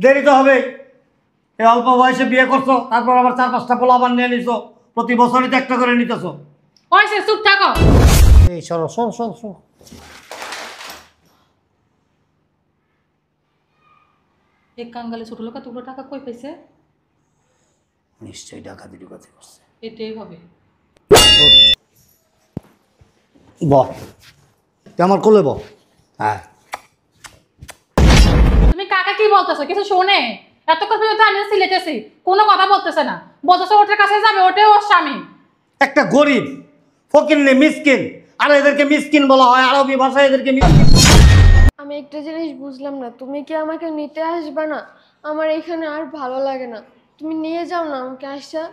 দেরি তো হবে। এই অল্প বয়সে বিয়ে করছো, তারপর আবার 4-5টা পোলা আবার নিয়ে নিছো, প্রতি বছরই তো একটা করে নিতেছো। হয়েছে, চুপ থাকো। এই সরো সর সর সর। এক কাঙ্গালে ছোট লোক এতগুলো টাকা কই পাইছে? নিশ্চয়ই ডাকাতির কাছে করছে। এটাই হবে। বল, তুই আমার কোলে বল। হ্যাঁ, তুমি কাকে কি বলতেছো? কিছু শোনে? এতক্ষণ পর্যন্ত আমি সিলেটেছি, কোনো কথা বলতেছে না। বলতেছে ওটার কাছে যাবে, ওটাই ওর স্বামী। একটা গরিব ফকিন্নি মিসকিন, আর এদেরকে মিসকিন বলা হয়, আরবি ভাষায় এদেরকে মিসকিন। আমি একটা জিনিস বুঝলাম না, তুমি কি আমাকে নিতে আসবে না? আমার এখানে আর ভালো লাগে না, তুমি নিয়ে যাও না আমাকে আসা।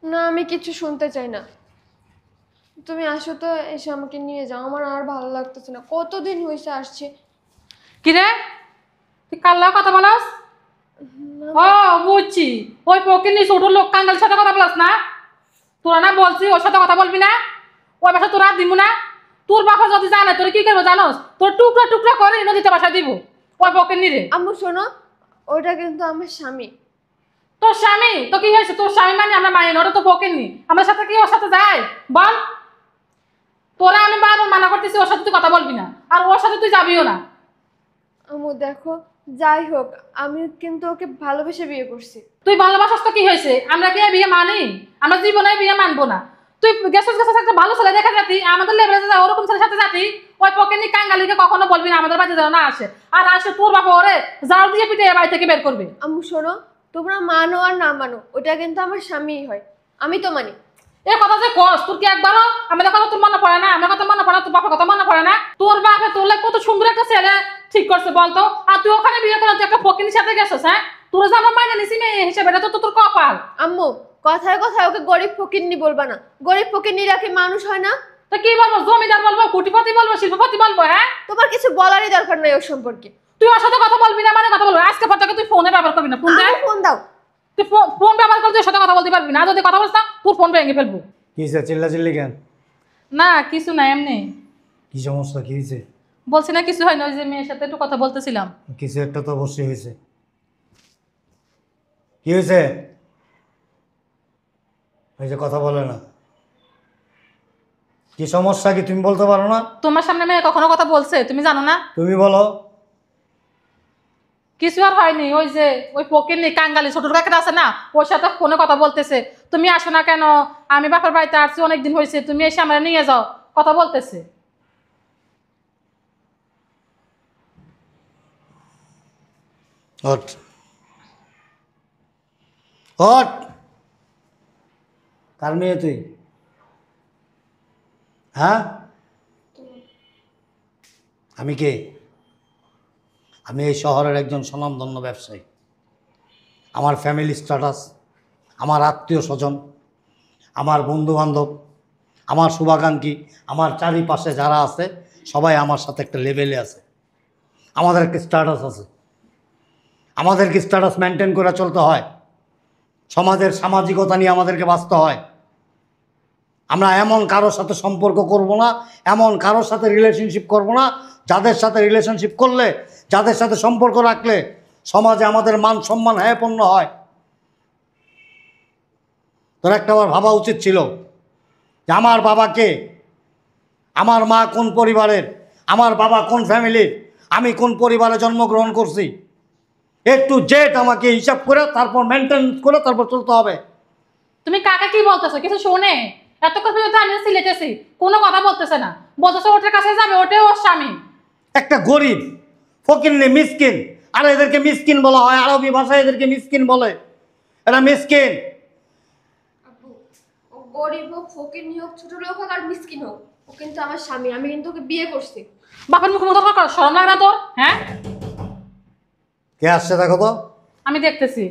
না, আমি কিছু শুনতে চাই না, তুমি আসো তো, এসে আমাকে নিয়ে যাও। আমার আর ভালো লাগতেছে না, কতদিন হয়েছে আসছে। কিরে, তুই কাল্লা কথা বলাস? ও বুঝছি, ওই পকিনি ছোট লোক কাঙ্গালের সাথে কথা বলাস না? তোরা না বলছি ওর সাথে কথা বলবি না? ওই বাসা তোরা দিব না? তোর বাসা যদি জানে তোর কি করবো জানোস? তোর টুকরা টুকরা করে নদীতে বাসা দিব ওই পকিনি রে। আম্মু শোনো, ওটা কিন্তু আমার স্বামী। তোর স্বামী তো কি হয়েছে? তোর স্বামী মানে আমরা মানি না, ওটা তো পকিনি। আমার সাথে কি ওর সাথে যায় বল? তোরা আমি বারবার মানা করতেছি ওর সাথে তুই কথা বলবি না, আর ওর সাথে তুই যাবিও না। আম্মু দেখো, যাই হোক আমি কিন্তু ওকে ভালোবেসে বিয়ে করছি। তুই ভালোবাসাস তো কি হয়েছে? আমরা কি বিয়ে মানি? আমরা জীবনে বিয়ে মানবো না। তুই গেছস গেছস একটা ভালো ছেলে দেখা যাতি, আমাদের লেভেলে যা ওরকম ছেলের সাথে যাতি, ওই পকেনি কাঙ্গালিকে কখনো বলবি না আমাদের বাড়িতে যেন না আসে। আর আসে তোর বাবা ওরে জাল দিয়ে পিটে বাড়ি থেকে বের করবে। আম্মু শোনো, তোমরা মানো আর না মানো, ওটা কিন্তু আমার স্বামীই হয়, আমি তো মানি। এই কথা যে কস, তোর কি একবারও আমাদের কথা তোর মনে পড়ে না? আমার কথা মনে পড়ে না? তোর বাপের কথা মনে পড়ে না? তোর বাপে তোর লাগে কত সুন্দর একটা ছেলে ঠিক করছে বলতো, আর তুই ওখানে বিয়ে করে তুই একটা ফকিনির সাথে গেছিস। হ্যাঁ, তোর যে আমার মাইনে নিছি মেয়ে হিসেবে, এটা তো তোর কপাল। আম্মু কথায় কথায় ওকে গরিব ফকিন্নি বলবা না, গরিব ফকিন্নিরা কি মানুষ হয় না? তো কি বলবো? জমিদার বলবো, কোটিপতি বলবো, শিল্পপতি বলবো? হ্যাঁ, তোমার কিছু বলারই দরকার নাই ওর সম্পর্কে। তুই ওর সাথে কথা বলবি না মানে কথা বলবো? আজকে পর থেকে তুই ফোনে ব্যবহার করবি না। ফোন দে, ফোন দাও। তুই ফোন ব্যবহার করে তোর সাথে কথা বলতে পারবি না। যদি কথা বলছ না তোর ফোন ভেঙে ফেলবো। কি হয়েছে চিল্লা চিল্লি কেন? না কিছু না, এমনি কি সমস্যা, কি হয়েছে? বলছি না কিছু হয় না, ওই যে মেয়ের সাথে একটু কথা বলতেছিলাম। কিছু একটা তো অবশ্যই হয়েছে। কি হয়েছে? এই যে কথা বলে না, কি সমস্যা কি তুমি বলতে পারো না? তোমার সামনে মেয়ে কখনো কথা বলছে তুমি জানো না? তুমি বলো। কিছু আর হয়নি, ওই যে ওই পকিনি কাঙ্গালি ছোট কাকের আছে না, ওর সাথে ফোনে কথা বলতেছে। তুমি আসো না কেন? আমি বাপের বাড়িতে আসছি অনেকদিন হয়েছে, তুমি এসে আমরা নিয়ে যাও, কথা বলতেছে। হট হট, কার মেয়ে তুই? হ্যাঁ, আমি কে? আমি এই শহরের একজন স্বনামধন্য ব্যবসায়ী। আমার ফ্যামিলি স্ট্যাটাস, আমার আত্মীয় স্বজন, আমার বন্ধুবান্ধব, আমার শুভাকাঙ্ক্ষী, আমার চারিপাশে যারা আছে সবাই আমার সাথে একটা লেভেলে আছে। আমাদের একটা স্ট্যাটাস আছে, আমাদেরকে স্ট্যাটাস মেনটেন করে চলতে হয়। সমাজের সামাজিকতা নিয়ে আমাদেরকে বাঁচতে হয়। আমরা এমন কারোর সাথে সম্পর্ক করব না, এমন কারোর সাথে রিলেশনশিপ করব না, যাদের সাথে রিলেশনশিপ করলে, যাদের সাথে সম্পর্ক রাখলে সমাজে আমাদের মান সম্মান হ্যাপন্ন হয়। তোর একটা আমার ভাবা উচিত ছিল যে আমার বাবাকে, আমার মা কোন পরিবারের, আমার বাবা কোন ফ্যামিলির, আমি কোন পরিবারে জন্মগ্রহণ করছি, একটু জেট আমাকে হিসাব করে তারপর মেনটেন করে তারপর চলতে হবে। তুমি কাকে কি বলতেছো? কিছু শোনে? এতক্ষণ পর্যন্ত আমি সিলেটেছি, কোনো কথা বলতেছে না। বলতেছে ওটার কাছে যাবে, ওটাই ওর স্বামী। একটা গরিব ফকিন্নি মিসকিন, আর এদেরকে মিসকিন বলা হয়, আরবি ভাষায় এদেরকে মিসকিন বলে। এরা মিসকিন। আব্বু, ও গরিব হোক, ফকিন্নি হোক, ছোট লোক হোক আর মিসকিন হোক, ও কিন্তু আমার স্বামী, আমি কিন্তু ওকে বিয়ে করছি। বাপের মুখে মুখ কর, শরম লাগে না তোর? হ্যাঁ, কে আসছে দেখো তো। আমি দেখতেছি।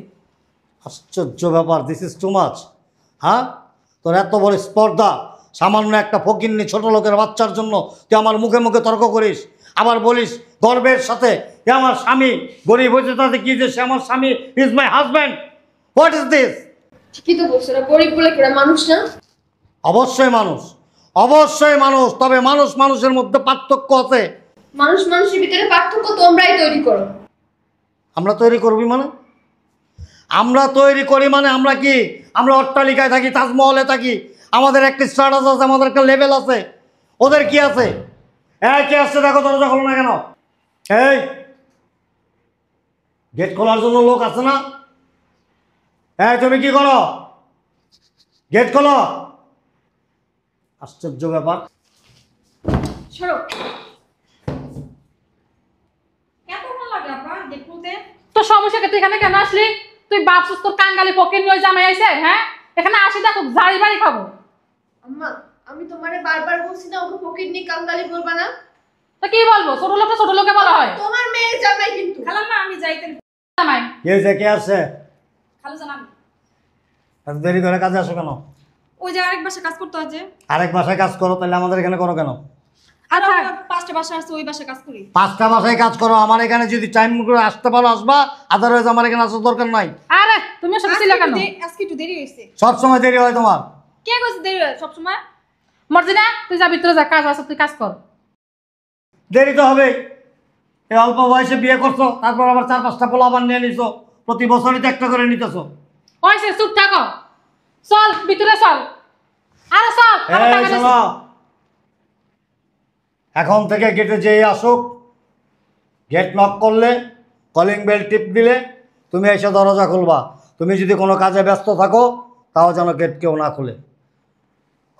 আশ্চর্য ব্যাপার, দিস ইজ টু মাচ। হ্যাঁ, তোর এত বড় স্পর্ধা, সামান্য একটা ফকিন্নি ছোট লোকের বাচ্চার জন্য তুই আমার মুখে মুখে তর্ক করিস, আবার বলিস গর্বের সাথে যে আমার স্বামী গরিব হয়েছে, তাতে কি যে সে আমার স্বামী, is my husband. What is this? ঠিকই তো বলছো, না গরিব বলে কি ওরা মানুষ না? অবশ্যই মানুষ, অবশ্যই মানুষ, তবে মানুষ মানুষের মধ্যে পার্থক্য আছে। মানুষ মানুষের ভিতরে পার্থক্য তোমরাই তৈরি করো। আমরা তৈরি করবি মানে? আমরা তৈরি করি মানে আমরা কি? আমরা অট্টালিকায় থাকি, তাজমহলে থাকি, আমাদের একটা স্ট্যাটাস আছে, আমাদের একটা লেভেল আছে। ওদের কি আছে? কে আসছে দেখো, দরজা খোলো না কেন? এই গেট খোলার জন্য লোক আছে না? তুমি কি করো? গেট খোলো। আশ্চর্য ব্যাপার। সরো। কেমন লাগে আপা দেখতে? তোর সমস্যা কি? তুই এখানে কেন আসলি? তুই ভাবছিস তোর কাঙ্গালি পকেট নিয়ে জামাই আইছে? হ্যাঁ, এখানে আসি দেখো ঝাড়ি বাড়ি খাবো। আম্মা, আমি তোমারে বারবার বলছি না ওকে পকেট নিয়ে কাঙ্গালি বলবা না। তো কি বলবো? ছোট লোকটা ছোট লোকে বলা হয়। তোমার মেয়ে জামাই কিন্তু। খালাম্মা আমি যাইতে জামাই কে আসছে? খালু জানাম। এত দেরি করে কাজে আসো কেন? ওই যে আরেক বাসা কাজ করতে হয় যে। আরেক বাসায় কাজ করো, তাহলে আমাদের এখানে করো কেন? আর আচ্ছা। আমার 5টা বাসা আছে, ওই বাসা কাজ করি। 5টা বাসায় কাজ করো, আমার এখানে যদি টাইম করে আসতে পারো আসবা, আদারওয়াইজ আমার এখানে আসার দরকার নাই। আরে তুমি সাথে ছিল কেন? আজকে একটু দেরি হয়েছে। সব সময় দেরি হয় তোমার। কে কইছে দেরি হয় সব সময়? মর্জি না, তুই যা ভিতরে যা, কাজ আছে তুই কাজ কর। দেরি তো হবেই। এই অল্প বয়সে বিয়ে করছো, তারপর আবার 4-5টা পোলা আবার নিয়ে নিছো, প্রতি বছরই তো একটা করে নিতেছো। ওইসে চুপ থাকো, চল ভিতরে চল। আরে চল, আমার টাকা দিছে। শোনো, এখন থেকে গেটে যেই আসুক, গেট নক করলে, কলিং বেল টিপ দিলে তুমি এসে দরজা খুলবা। তুমি যদি কোনো কাজে ব্যস্ত থাকো, তাও যেন গেট কেউ না খুলে।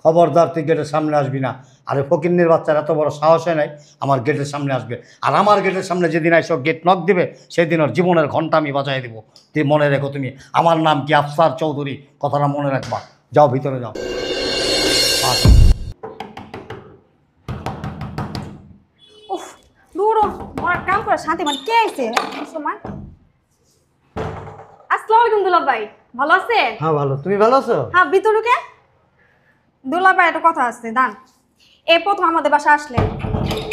খবরদার তুই গেটের সামনে আসবি না। আরে ফকিন্নির বাচ্চার এত বড় সাহসে নাই আমার গেটের সামনে আসবে। আর আমার গেটের সামনে যেদিন এসে গেট নক দিবে, সেদিন ওর জীবনের ঘন্টা আমি বাজায় দেবো। তুই মনে রেখো, তুমি আমার নাম কি আফসার চৌধুরী, কথাটা মনে রাখবা। যাও ভিতরে যাও। আচ্ছা। উফ দূর আমার কাম করে শান্তি মানে কে আইছে সময়? আসসালামু আলাইকুম দুলা ভাই, ভালো আছেন? হ্যাঁ ভালো, তুমি ভালো আছো? হ্যাঁ ভিতরে কে? দুলা ভাই একটা কথা আছে দান। এই প্রথম আমাদের বাসা আসলেন,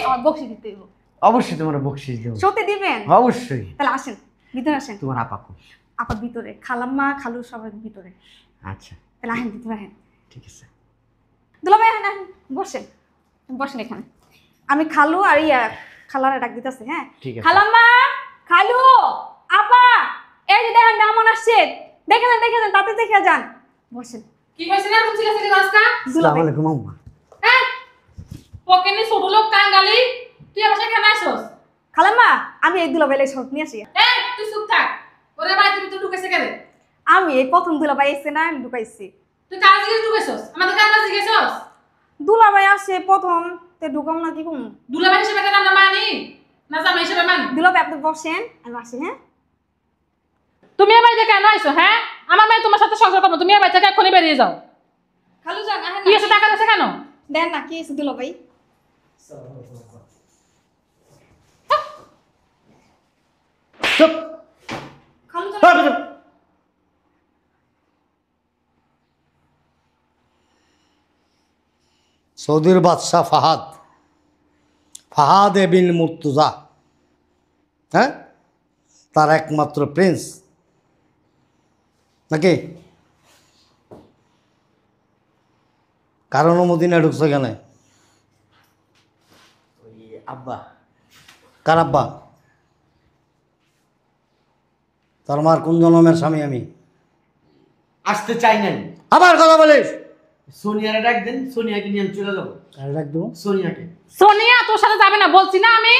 আমার বকশিশ দিতে হইব। অবশ্যই তোমার বকশিস দেবো। সত্যি দিবেন? অবশ্যই। তাহলে আসেন ভিতরে আসেন। তোমার আপাকো। আপার ভিতরে, খালাম্মা খালু সবার ভিতরে। আচ্ছা তাহলে আসেন ভিতরে আসেন। ঠিক আছে। দুলা ভাই আসেন, বসেন বসেন এখানে। আমি খালু আর খালারে ডাক দিতেছে। হ্যাঁ ঠিক আছে। খালাম্মা, খালু, আপা, এই যে দেখেন মেহমান আসছে, দেখে যান দেখে যান, তাতে দেখে যান। বসেন। কি হইছে না তুমি ছিলা ছিলা আজকা? দুলা আসসালামু ভাই আলাইকুম আম্মা। হ্যাঁ, পকেট নিয়ে ছোট লোক কাঙ্গালি, তুই আবার কেন আইছস? খালাম্মা, আমি এই দুলা ভাইলে সব নিয়ে আসি। এই তুই চুপ থাক। ওরে ভাই তুমি তো ঢুকেছে কেন? আমি এই প্রথম দুলা ভাই এসে না, আমি ঢুকাইছি। তুই কাজ জিজ্ঞেস ঢুকেছস? আমাদের কাজ জিজ্ঞেসস? দুলা ভাই আসে প্রথম, তে ঢুকাম না কি কম। দুলাভাই হিসেবে কেন আমরা মানি না, জামাই হিসেবে মানি? দুলা ভাই আপনি বসেন, আমি আসি। হ্যাঁ তুমি এই বাড়িতে কেন আইছো? হ্যাঁ, আমার মেয়ে তোমার সাথে সংসার করবো, তুমি এই বাড়ি থেকে এক্ষুনি বেরিয়ে যাও। খালু যান, আহেন কি এসে টাকা দিচ্ছে কেন? দেন না, কি এসে দুলা ভাই? চুপ। খালু যান। হ্যাঁ, চুপ। সৌদির বাদশাহ ফাহাদ, ফাহাদ বিন মুর্তুজা, হ্যাঁ, তার একমাত্র প্রিন্স নাকি? কারণ মদিনা ঢুকছে কেন? ওই আব্বা। কার আব্বা? তার মার কোন জন্মের স্বামী আমি? আসতে চাই নাই। আবার কথা বলিস? সোনিয়ারে ডাক দেন, সোনিয়াকে নিয়ে আমি চলে যাবো। কারে ডাক দেবো? সোনিয়াকে। সোনিয়া তোর সাথে যাবে না বলছি না আমি?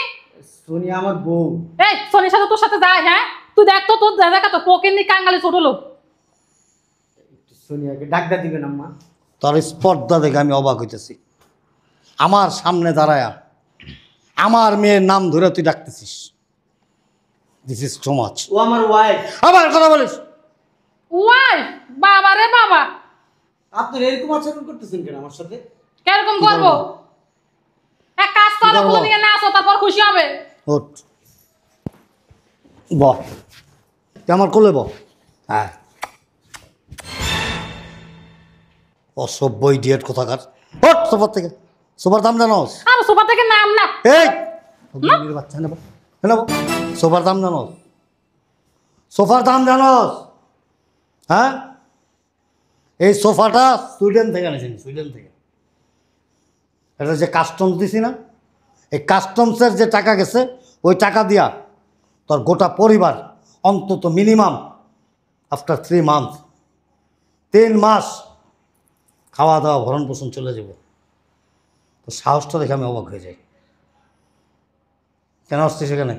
সোনিয়া আমার বউ। এই সোনিয়ার সাথে তোর সাথে যায়? হ্যাঁ, তুই দেখ তো তোর দেখা তো পকেট নিয়ে কাঙ্গালি ছোট লোক। সোনিয়াকে ডাকদা দিবেন আম্মা। তোর স্পর্ধা দেখে আমি অবাক হইতেছি। আমার সামনে দাঁড়ায়া আমার মেয়ের নাম ধরে তুই ডাকতেছিস। This is too much. ও আমার ওয়াইফ। আবার কথা বলিস? ওয়াই বাবা রে বাবা, আপনারা এরকম আচরণ করতেছেন কেন আমার সাথে? কিরকম করবো? এক কাজ করো, করবো? বলে নিয়ে না আসো, তারপর খুশি হবে। ওঠ, ব তুই আমার কোলে ব। হ্যাঁ, অসভ্য ইডিয়েট কোথাকার। ওঠ সোফার থেকে। সোফার দাম জানোস? আর সোফা থেকে নাম না। এই ফকিন্নির বাচ্চা, নেব নেব। সোফার দাম জানোস? সোফার দাম জানোস? হ্যাঁ, এই সোফাটা সুইডেন থেকে এনেছি, সুইডেন থেকে। এটা যে কাস্টমস দিছি না, এই কাস্টমসের যে টাকা গেছে, ওই টাকা দিয়া তোর গোটা পরিবার অন্তত মিনিমাম আফটার 3 মান্থ, 3 মাস খাওয়া দাওয়া ভরণ পোষণ চলে যাব। তো সাহসটা দেখে আমি অবাক হয়ে যাই। কেন আসছিস সেখানে?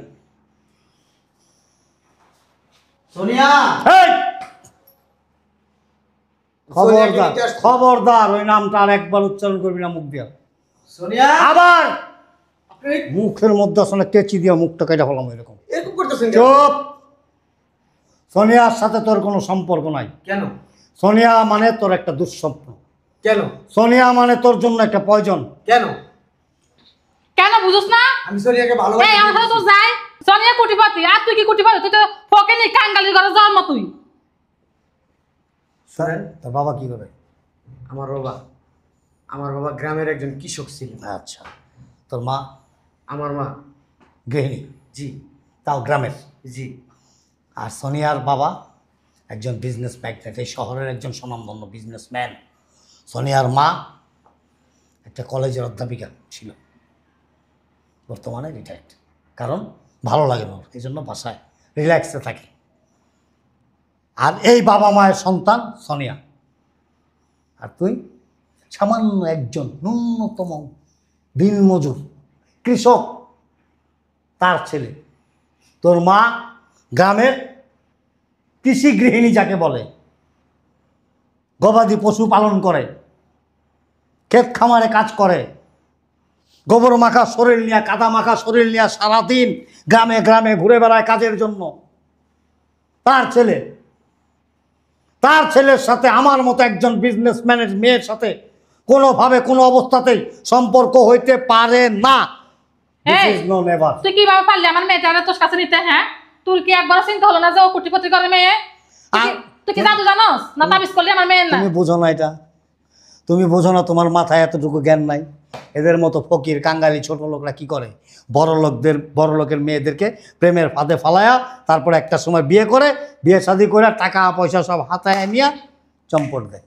সোনিয়া, এই! সোনিয়াকে খবরদার নিতে আসছি। খবরদার ওই নামটা আর একবার উচ্চারণ করবি না মুখ দিয়া। সোনিয়া, আবার আপনি মুখের মধ্যে আসলে কেচি দিয়া মুখটা কেটে ফেলাম এরকম। এরকম করতেছেন কেন? চুপ! সোনিয়ার সাথে তোর কোনো সম্পর্ক নাই। কেন? সোনিয়া মানে তোর একটা দুঃস্বপ্ন। কেন? সোনিয়া মানে তোর জন্য একটা পয়জন। কেন? কেন বুঝছ না? আমি সোনিয়াকে এই ভালোবাসি। আমার সাথে তো যাই, সোনিয়া কোটিপতি, আর তুই কি কোটিপতি? তুই তো ফকিনি কাঙ্গালির ঘরে জন্ম তুই। শুনেন, তোর বাবা কি করে? আমার বাবা গ্রামের একজন কৃষক ছিলেন। আচ্ছা, তোর মা আমার মা, গৃহিণী, জি তাও গ্রামের। জি, আর সোনিয়ার বাবা একজন বিজনেস ম্যাগনেট, এই শহরের একজন স্বনামধন্য বিজনেসম্যান। সোনিয়ার মা একটা কলেজের অধ্যাপিকা ছিল, বর্তমানে রিটায়ার্ড। কারণ ভালো লাগে না, এই জন্য বাসায় রিল্যাক্সে থাকে। আর এই বাবা মায়ের সন্তান সোনিয়া। আর তুই সামান্য একজন ন্যূনতম দিনমজুর কৃষক, তার ছেলে। তোর মা গ্রামের কৃষি গৃহিণী যাকে বলে, গবাদি পশু পালন করে, ক্ষেত খামারে কাজ করে, গোবর মাখা শরীর নিয়ে, কাদা মাখা শরীর নিয়ে সারাদিন গ্রামে গ্রামে ঘুরে বেড়ায় কাজের জন্য। তার ছেলের সাথে আমার মতো একজন বিজনেসম্যানের মেয়ের সাথে কোনোভাবে কোনো অবস্থাতেই সম্পর্ক হইতে পারে না। This এই, is no never. তুই কিভাবে পারলি আমার মেয়েটারে তোর কাছে নিতে? হ্যাঁ, তোর কি একবার চিন্তা হলো না যে ও কোটিপতি করে মেয়ে? তুই কি জাদু জানোস না তাবিজ করলি আমার মেয়ের না? তুমি বোঝো না এটা, তুমি বোঝো না, তোমার মাথায় এতটুকু জ্ঞান নাই। এদের মতো ফকির কাঙ্গালি ছোট লোকরা কি করে, বড় লোকের মেয়েদেরকে প্রেমের ফাঁদে ফালায়া তারপরে একটা সময় বিয়ে করে, বিয়ে শাদী করে টাকা পয়সা সব হাতায় নিয়ে চম্পট দেয়।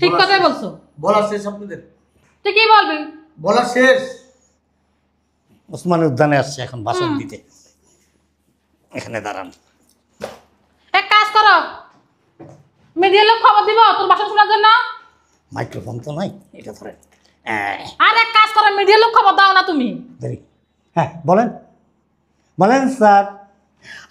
ঠিক কথাই বলছো। বলা শেষ আপনাদের? তুই কি বলবি? বলা শেষ? ওসমানী উদ্যানে আসছে এখন ভাষণ দিতে, এখানে দাঁড়ান। এক কাজ করো, মিডিয়ার লোক খবর দিব তোর ভাষণ শোনার জন্য। মাইক্রোফোন তো নাই, এটা ধরেন। আর এক কাজ করো, মিডিয়ার লোক খবর দাও না তুমি। দেরি। হ্যাঁ বলেন, বলেন স্যার।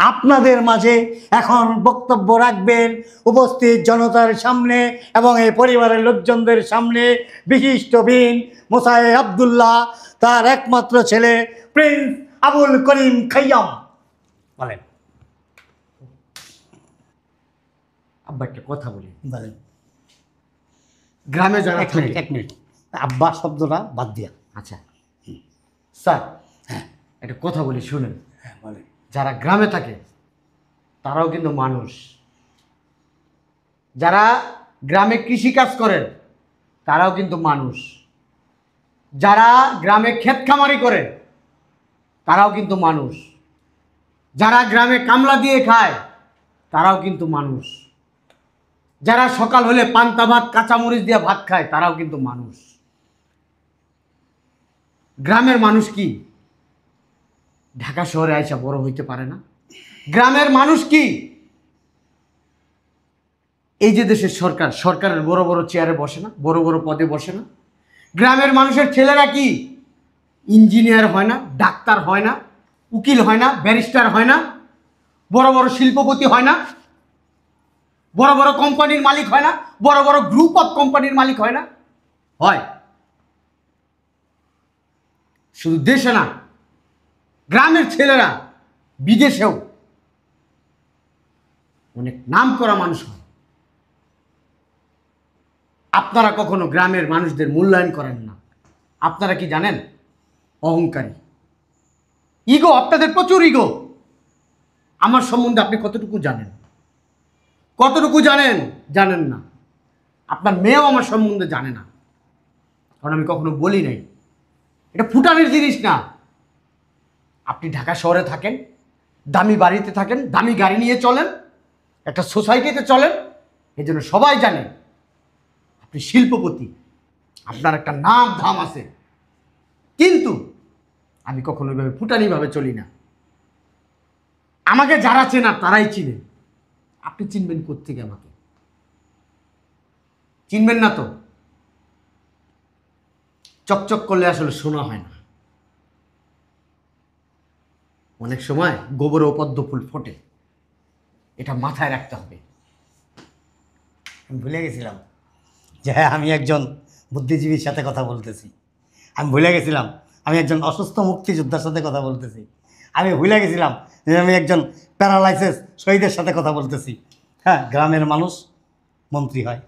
আপনাদের মাঝে এখন বক্তব্য রাখবেন উপস্থিত জনতার সামনে এবং এই পরিবারের লোকজনদের সামনে বিশিষ্ট বিন মোসায়ে আব্দুল্লাহ, তার একমাত্র ছেলে প্রিন্স আবুল করিম খাইয়াম। বলেন। আব্বা একটা কথা বলি। বলেন। গ্রামে যারা এক মিনিট, থাকে, এক মিনিট, আব্বা শব্দটা বাদ দিয়া। আচ্ছা স্যার, একটা কথা বলি শুনেন। হ্যাঁ বলেন। যারা গ্রামে থাকে তারাও কিন্তু মানুষ। যারা গ্রামে কৃষি কাজ করেন তারাও কিন্তু মানুষ। যারা গ্রামে ক্ষেত খামারি করে তারাও কিন্তু মানুষ। যারা গ্রামে কামলা দিয়ে খায় তারাও কিন্তু মানুষ। যারা সকাল হলে পান্তা ভাত কাঁচামরিচ দিয়ে ভাত খায় তারাও কিন্তু মানুষ। গ্রামের মানুষ কি ঢাকা শহরে আইসা বড় হইতে পারে না? গ্রামের মানুষ কি এই যে দেশের সরকারের বড় বড় চেয়ারে বসে না, বড় বড় পদে বসে না? গ্রামের মানুষের ছেলেরা কি ইঞ্জিনিয়ার হয় না, ডাক্তার হয় না, উকিল হয় না, ব্যারিস্টার হয় না, বড় বড় শিল্পপতি হয় না, বড় বড় কোম্পানির মালিক হয় না, বড় বড় গ্রুপ অফ কোম্পানির মালিক হয় না? হয়। শুধু দেশে না, গ্রামের ছেলেরা বিদেশেও অনেক নাম করা মানুষ হয়। আপনারা কখনো গ্রামের মানুষদের মূল্যায়ন করেন না। আপনারা কি জানেন? অহংকারী, ইগো, আপনাদের প্রচুর ইগো। আমার সম্বন্ধে আপনি কতটুকু জানেন? কতটুকু জানেন? জানেন না। আপনার মেয়েও আমার সম্বন্ধে জানে না, কারণ আমি কখনো বলি নাই। এটা ফুটানের জিনিস না। আপনি ঢাকা শহরে থাকেন, দামি বাড়িতে থাকেন, দামি গাড়ি নিয়ে চলেন, একটা সোসাইটিতে চলেন, এই জন্য সবাই জানে আপনি শিল্পপতি, আপনার একটা নাম ধাম আছে। কিন্তু আমি কখনো এভাবে ফুটানিভাবে চলি না। আমাকে যারা চেনা তারাই চিনে, আপনি চিনবেন কোত্থেকে আমাকে? চিনবেন না তো। চকচক করলে আসলে শোনা হয় না, অনেক সময় গোবরেও পদ্ম ফুল ফোটে, এটা মাথায় রাখতে হবে। আমি ভুলে গেছিলাম যে হ্যাঁ, আমি একজন বুদ্ধিজীবীর সাথে কথা বলতেছি। আমি ভুলে গেছিলাম আমি একজন অসুস্থ মুক্তিযোদ্ধার সাথে কথা বলতেছি। আমি ভুলে গেছিলাম যে আমি একজন প্যারালাইসিস শহীদের সাথে কথা বলতেছি। হ্যাঁ, গ্রামের মানুষ মন্ত্রী হয়,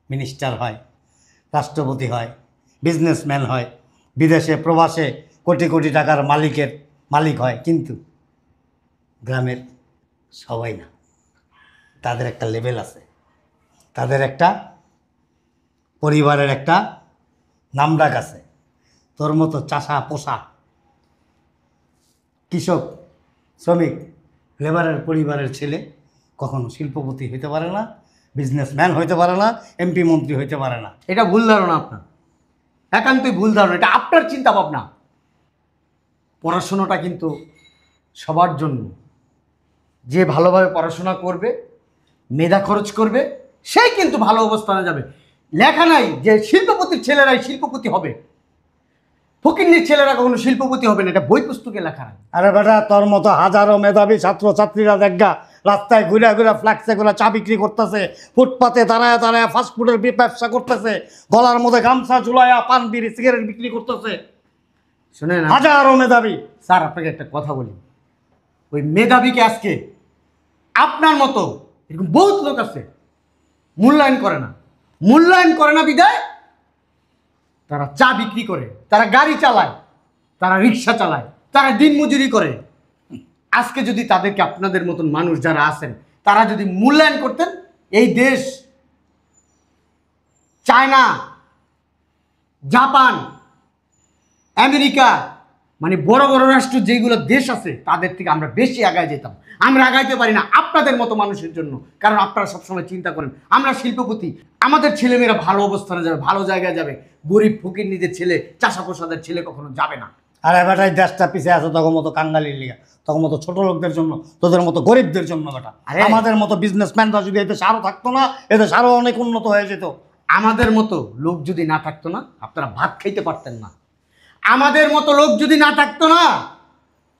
মিনিস্টার হয়, রাষ্ট্রপতি হয়, বিজনেসম্যান হয়, বিদেশে প্রবাসে কোটি কোটি টাকার মালিক হয়, কিন্তু গ্রামের সবাই না। তাদের একটা লেভেল আছে, তাদের একটা পরিবারের একটা নামডাক আছে। তোর মতো চাষা পোষা কৃষক শ্রমিক লেবারের পরিবারের ছেলে কখনো শিল্পপতি হইতে পারে না, বিজনেসম্যান হইতে পারে না, এমপি মন্ত্রী হইতে পারে না। এটা ভুল ধারণা আপনার, একান্তই ভুল ধারণা। এটা আপনার চিন্তা ভাবনা। পড়াশোনাটা কিন্তু সবার জন্য। যে ভালোভাবে পড়াশোনা করবে, মেধা খরচ করবে, সেই কিন্তু ভালো অবস্থানে যাবে। লেখা নাই যে শিল্পপতির ছেলেরাই শিল্পপতি হবে, ফকিন্নির ছেলেরা কখনো শিল্পপতি হবে না, এটা বই পুস্তকে লেখা নাই। আরে বেটা, তোর মতো হাজারো মেধাবী ছাত্রছাত্রীরা দেখা রাস্তায় ঘুরে ঘুরে ফ্ল্যাক্সে করে চা বিক্রি করতেছে, ফুটপাতে দাঁড়ায় দাঁড়ায় ফাস্টফুডের ব্যবসা করতেছে, গলার মধ্যে গামছা ঝুলাইয়া পান বিড়ি সিগারেট বিক্রি করতেছে। শুনেন হাজারো মেধাবী। স্যার, আপনাকে একটা কথা বলি, ওই মেধাবীকে আজকে আপনার মতো এরকম বহুত লোক আছে মূল্যায়ন করে না বিদায় তারা চা বিক্রি করে, তারা গাড়ি চালায়, তারা রিক্সা চালায়, তারা দিনমজুরি করে। আজকে যদি তাদেরকে আপনাদের মতন মানুষ যারা আছেন তারা যদি মূল্যায়ন করতেন, এই দেশ চায়না, জাপান, আমেরিকা, মানে বড় বড় রাষ্ট্র যেগুলো দেশ আছে তাদের থেকে আমরা বেশি আগায় যেতাম। আমরা আগাইতে পারি না আপনাদের মতো মানুষের জন্য, কারণ আপনারা সবসময় চিন্তা করেন আমরা শিল্পপতি, আমাদের ছেলেমেয়েরা ভালো অবস্থানে যাবে, ভালো জায়গায় যাবে। গরিব ফকিরনিদের ছেলে, চাষা পোষাদের ছেলে কখনো যাবে না। আর এবারটাই দেশটা পিছিয়ে আছে তখন মতো কাঙ্গালির লিগা, তখন মতো ছোট লোকদের জন্য, তোদের মতো গরিবদের জন্য। বেটা, আরে আমাদের মতো বিজনেসম্যানরা যদি এদেশে আরও থাকতো না, এদেশ আরও অনেক উন্নত হয়ে যেত। আমাদের মতো লোক যদি না থাকতো না, আপনারা ভাত খাইতে পারতেন না। আমাদের মতো লোক যদি না থাকতো না,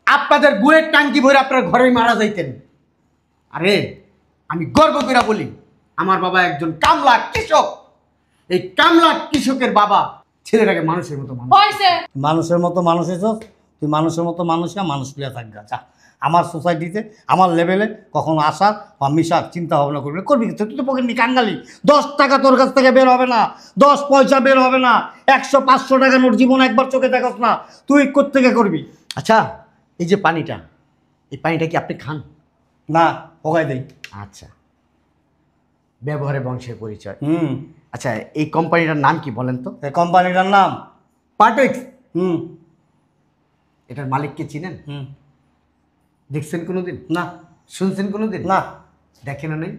আপনাদের বুয়ের টাঙ্কি ভরে আপনার ঘরেই মারা যাইতেন। আরে আমি গর্ব করে বলি, আমার বাবা একজন কামলা কৃষক। এই কামলা কৃষকের বাবা ছেলেটাকে মানুষের মতো মানুষ। হয়েছে। মানুষের মতো মানুষ এসো, তুই মানুষের মতো মানুষই মানুষ লিয়া থাকবে। যা আমার সোসাইটিতে আমার লেভেলে কখনো আসার বা মিশার চিন্তা ভাবনা করবি কিন্তু তুই তো পকেট নি কাঙ্গালি। 10 টাকা তোর কাছ থেকে বের হবে না, 10 পয়সা বের হবে না, 100-500 টাকা নোট জীবন একবার চোখে দেখাস না, তুই কোত্থেকে করবি? আচ্ছা, এই যে পানিটা, এই পানিটা কি আপনি খান? না, ভোগাই দেই। আচ্ছা, ব্যবহারে বংশের পরিচয়। হুম, আচ্ছা, এই কোম্পানিটার নাম কি বলেন তো? এই কোম্পানিটার নাম পার্টেক্স। হুম এটার মালিককে চিনেন? হুম দেখছেন কোনোদিন? না শুনছেন কোনোদিন? না দেখেন নাই,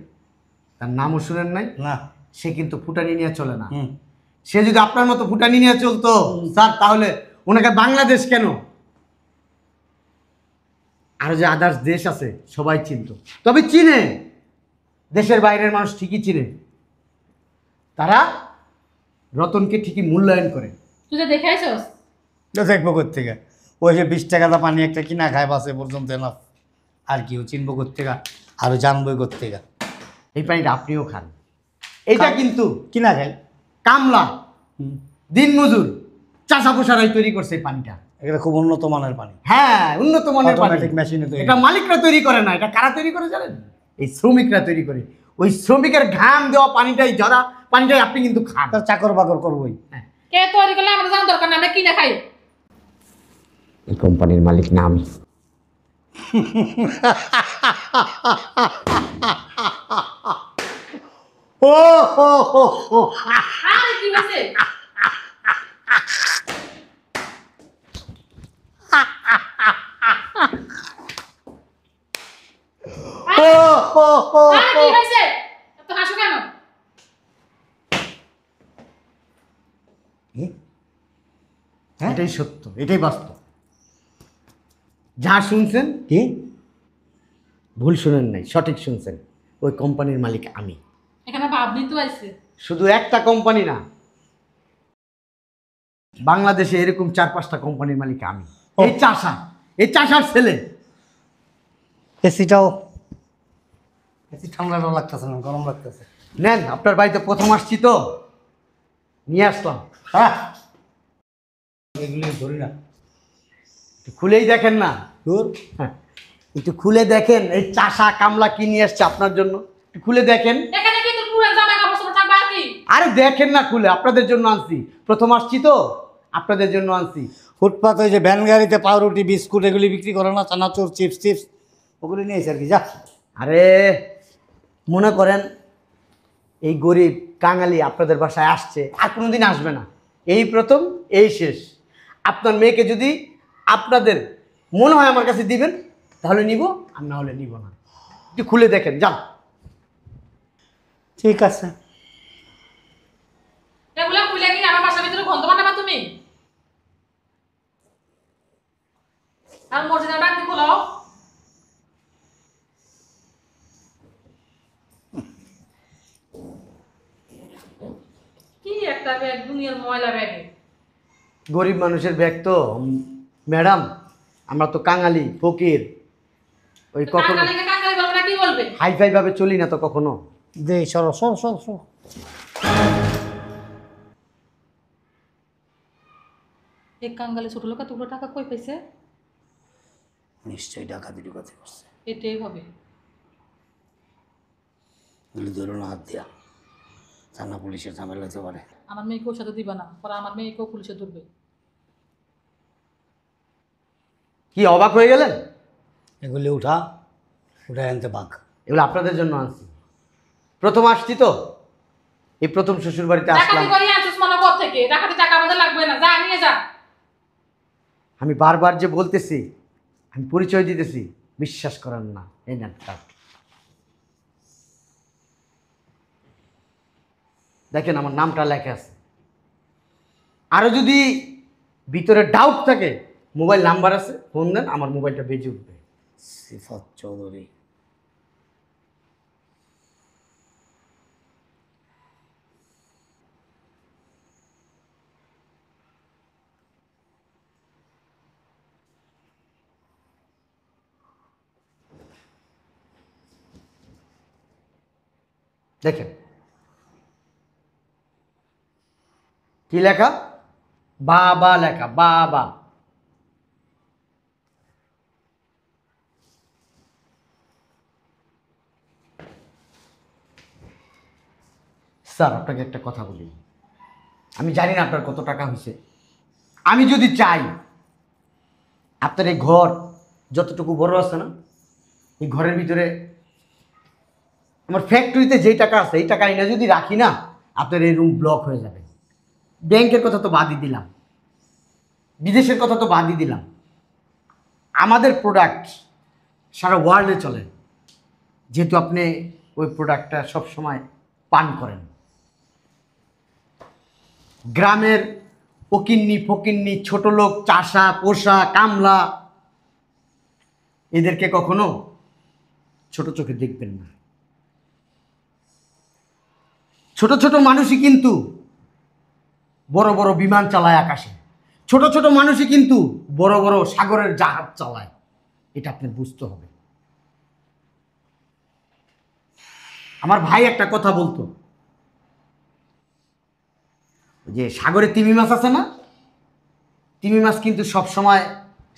তার নামও শুনেন নাই। না। সে কিন্তু ফুটানি নিয়ে চলে না। হুম সে যদি আপনার মতো ফুটানি নিয়ে চলতো স্যার, তাহলে ওনাকে বাংলাদেশ কেন, আরো যে আদার্স দেশ আছে সবাই চিনতো। তবে চিনে, দেশের বাইরের মানুষ ঠিকই চিনে, তারা রতনকে ঠিকই মূল্যায়ন করে। তুই যে দেখে আইসস? তো দেখবো কোথেকে? ওই যে 20 টাকা দা পানি একটা কিনা খায় বাসে পর্যন্ত এনাফ। আর কি ও চিনবো কোথেকে? আরও জানবই কোথেকে? এই পানিটা আপনিও খান। এটা কিন্তু কিনা খাই। কামলা, দিনমজুর, চাষা পোষারাই তৈরি করছে এই পানিটা। এটা খুব উন্নত মানের পানি। হ্যাঁ, উন্নত মানের পানি। অটোমেটিক মেশিনে তৈরি। এটা মালিকরা তৈরি করে না, এটা কারা তৈরি করে জানেন? এই শ্রমিকরা তৈরি করে। ওই শ্রমিকের ঘাম দেওয়া পানিটাই, যারা পানিটাই আপনি কিন্তু খান। তার চাকর বাকর করবোই। কে তৈরি করলে আমরা জানার দরকার না, আমরা কিনে খাই। এই কোম্পানির মালিক নাম ও হো হো হো। আরে কি হয়েছে? ও হো হো আরে কি হয়েছে? এত হাসো কেন? হ্যাঁ? এটাই সত্য, এটাই বাস্তব। যা শুনছেন কি ভুল শুনেন নাই, সঠিক শুনছেন। ওই কোম্পানির মালিক আমি। এখানে ভাবনি তো আইছে। শুধু একটা কোম্পানি না, বাংলাদেশে এরকম 4-5টা কোম্পানির মালিক আমি। এই চাষার ছেলে। এসিটাও, এসি ঠান্ডাটাও লাগতেছে না, গরম লাগতেছে। নেন, আপনার বাড়িতে প্রথম আসছি তো নিয়ে আসলাম। হ্যাঁ, এগুলি ধরি না। একটু খুলেই দেখেন না। দূর। হ্যাঁ, একটু খুলে দেখেন এই চাষা কামলা কি নিয়ে আসছে আপনার জন্য। একটু খুলে দেখেন। এখানে কি তোর পুরো জামা কাপড় সব থাকবে আর কি? আরে দেখেন না খুলে, আপনাদের জন্য আনছি। প্রথম আসছি তো আপনাদের জন্য আনছি। ফুটপাত ওই যে ভ্যান গাড়িতে পাউরুটি বিস্কুট এগুলি বিক্রি করে না, চানাচুর চিপস টিপস, ওগুলি নিয়েছে আর কি। যা। আরে মনে করেন এই গরিব কাঙালি আপনাদের বাসায় আসছে, আর কোনোদিন আসবে না। এই প্রথম, এই শেষ। আপনার মেয়েকে যদি আপনাদের মনে হয় আমার কাছে দিবেন তাহলে নিব, আর না হলে নিব না। একটু খুলে দেখেন, যান। ঠিক আছে। এগুলা খুলে কি আমার বাসার ভিতরে গন্ধ বানাবা তুমি? আর মসজিদের ডাক খোলো। কি একটা ব্যাগ, দুনিয়ার ময়লা ব্যাগ। গরিব মানুষের ব্যাগ তো ম্যাডাম, আমরা তো কাঙালি ফকির, ওই কখনো কাকালিকে কাকালি বলবে না কি বলবে? হাই ফাই ভাবে চলি না তো কখনো। দে সরো, সর সর সর। এক কাঙ্গালে ছোট লোক এতগুলো টাকা কই পাইছে? নিশ্চয়ই ডাকাতি ডুকাতি করছে। এটাই হবে। এগুলি ধরো না হাত দিয়া, থানা পুলিশের ঝামেলা হতে পারে। আমার মেয়েকেও সাথে দিবা না, পরে আমার মেয়েকেও পুলিশে ধরবে। কি অবাক হয়ে গেলেন? এগুলি উঠা, উঠে আনতে বাঘ। এগুলো আপনাদের জন্য আনছি। প্রথম আসছি তো, এই প্রথম শ্বশুর বাড়িতে আসলাম। ডাকাতি করি আনছিস মনে কর থেকে, ডাকাতি টাকা আমাদের লাগবে না, যা নিয়ে যা। আমি বারবার যে বলতেছি, আমি পরিচয় দিতেছি, বিশ্বাস করেন না। এই নেন কার্ড। দেখেন আমার নামটা লেখা আছে। আরো যদি ভিতরে ডাউট থাকে, মোবাইল নাম্বার আছে, ফোন দেন, আমার মোবাইলটা বেজে উঠবে। সিফাত চৌধুরী। দেখেন কি লেখা, বাবা লেখা, বাবা। স্যার আপনাকে একটা কথা বলি, আমি জানি না আপনার কত টাকা হয়েছে। আমি যদি চাই আপনার এই ঘর যতটুকু বড় আছে না, এই ঘরের ভিতরে আমার ফ্যাক্টরিতে যেই টাকা আছে এই টাকা এনে যদি রাখি না, আপনার এই রুম ব্লক হয়ে যাবে। ব্যাংকের কথা তো বাদই দিলাম, বিদেশের কথা তো বাদই দিলাম। আমাদের প্রোডাক্ট সারা ওয়ার্ল্ডে চলে, যেহেতু আপনি ওই প্রোডাক্টটা সবসময় পান করেন। গ্রামের ফকিন্নি ফকিন্নি ছোট লোক, চাষা পোষা কামলা, এদেরকে কখনো ছোট চোখে দেখবেন না। ছোট ছোট মানুষই কিন্তু বড় বড় বিমান চালায় আকাশে, ছোট ছোট মানুষই কিন্তু বড় বড় সাগরের জাহাজ চালায়। এটা আপনি বুঝতে হবে। আমার ভাই একটা কথা বলতো, যে সাগরে তিমি মাছ আছে না, তিমি মাছ কিন্তু সব সময়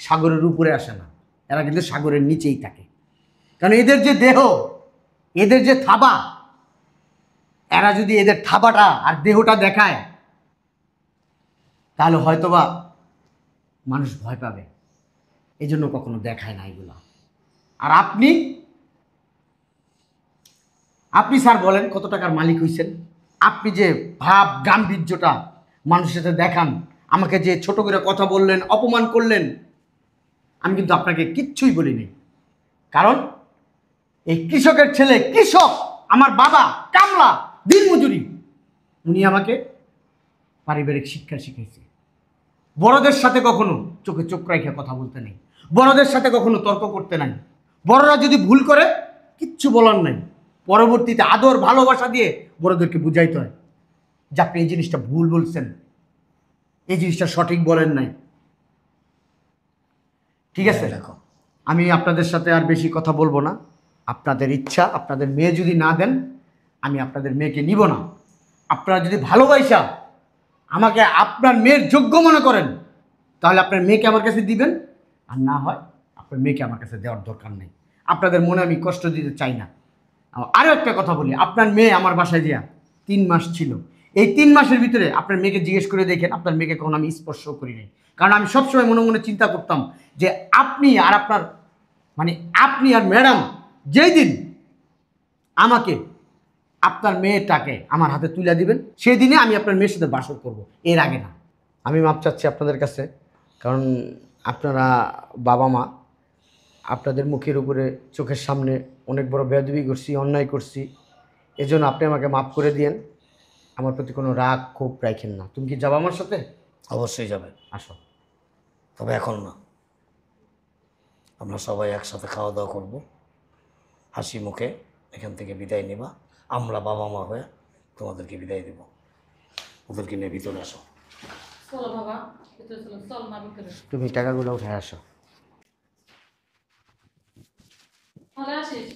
সাগরের উপরে আসে না, এরা কিন্তু সাগরের নিচেই থাকে। কারণ এদের যে দেহ, এদের যে থাবা, এরা যদি এদের থাবাটা আর দেহটা দেখায় তাহলে হয়তোবা মানুষ ভয় পাবে, এই জন্য কখনো দেখায় না এগুলো। আর আপনি স্যার বলেন কত টাকার মালিক হয়েছেন? আপনি যে ভাব গাম্ভীর্যটা মানুষের সাথে দেখান, আমাকে যে ছোট করে কথা বললেন, অপমান করলেন, আমি কিন্তু আপনাকে কিচ্ছুই বলিনি। কারণ এই কৃষকের ছেলে, কৃষক, আমার বাবা কামলা দিনমজুরি, উনি আমাকে পারিবারিক শিক্ষা শিখাইছে। বড়দের সাথে কখনো চোখে চোখ রেখে কথা বলতে নেই, বড়দের সাথে কখনো তর্ক করতে নাই, বড়রা যদি ভুল করে কিচ্ছু বলার নাই, পরবর্তীতে আদর ভালোবাসা দিয়ে বড়দেরকে বুঝাইতে হয় যে আপনি এই জিনিসটা ভুল বলছেন, এই জিনিসটা সঠিক বলেন নাই। ঠিক আছে, দেখো আমি আপনাদের সাথে আর বেশি কথা বলবো না। আপনাদের ইচ্ছা, আপনাদের মেয়ে যদি না দেন আমি আপনাদের মেয়েকে নিব না। আপনারা যদি ভালোবাসা আমাকে আপনার মেয়ের যোগ্য মনে করেন তাহলে আপনার মেয়েকে আমার কাছে দিবেন, আর না হয় আপনার মেয়েকে আমার কাছে দেওয়ার দরকার নেই। আপনাদের মনে আমি কষ্ট দিতে চাই না। আরও একটা কথা বলি, আপনার মেয়ে আমার বাসায় দিয়া 3 মাস ছিল। এই 3 মাসের ভিতরে আপনার মেয়েকে জিজ্ঞেস করে দেখেন, আপনার মেয়েকে কখনো আমি স্পর্শ করি নাই। কারণ আমি সবসময় মনে মনে চিন্তা করতাম যে আপনি আর আপনার আপনি আর ম্যাডাম যেই দিন আমাকে আপনার মেয়েটাকে আমার হাতে তুলে দিবেন সেই দিনে আমি আপনার মেয়ের সাথে বাসর করব, এর আগে না। আমি মাপ চাচ্ছি আপনাদের কাছে, কারণ আপনারা বাবা মা, আপনাদের মুখের উপরে চোখের সামনে অনেক বড় বেয়াদবি করছি, অন্যায় করছি। এজন্য আপনি আমাকে মাফ করে দিয়েন, আমার প্রতি কোনো রাগ ক্ষোভ রাখেন না। তুমি কি যাবো আমার সাথে? অবশ্যই যাবে, আসো। তবে এখন না। আমরা সবাই একসাথে খাওয়া দাওয়া করব, হাসি মুখে এখান থেকে বিদায় নেবা। আমরা বাবা মা হয়ে তোমাদেরকে বিদায় দেব। ওদেরকে নিয়ে ভিতরে আসো। চলো বাবা, ভিতরে চলো, চল না ভিতরে। তুমি টাকাগুলো উঠে আসো। তাহলে আসিস।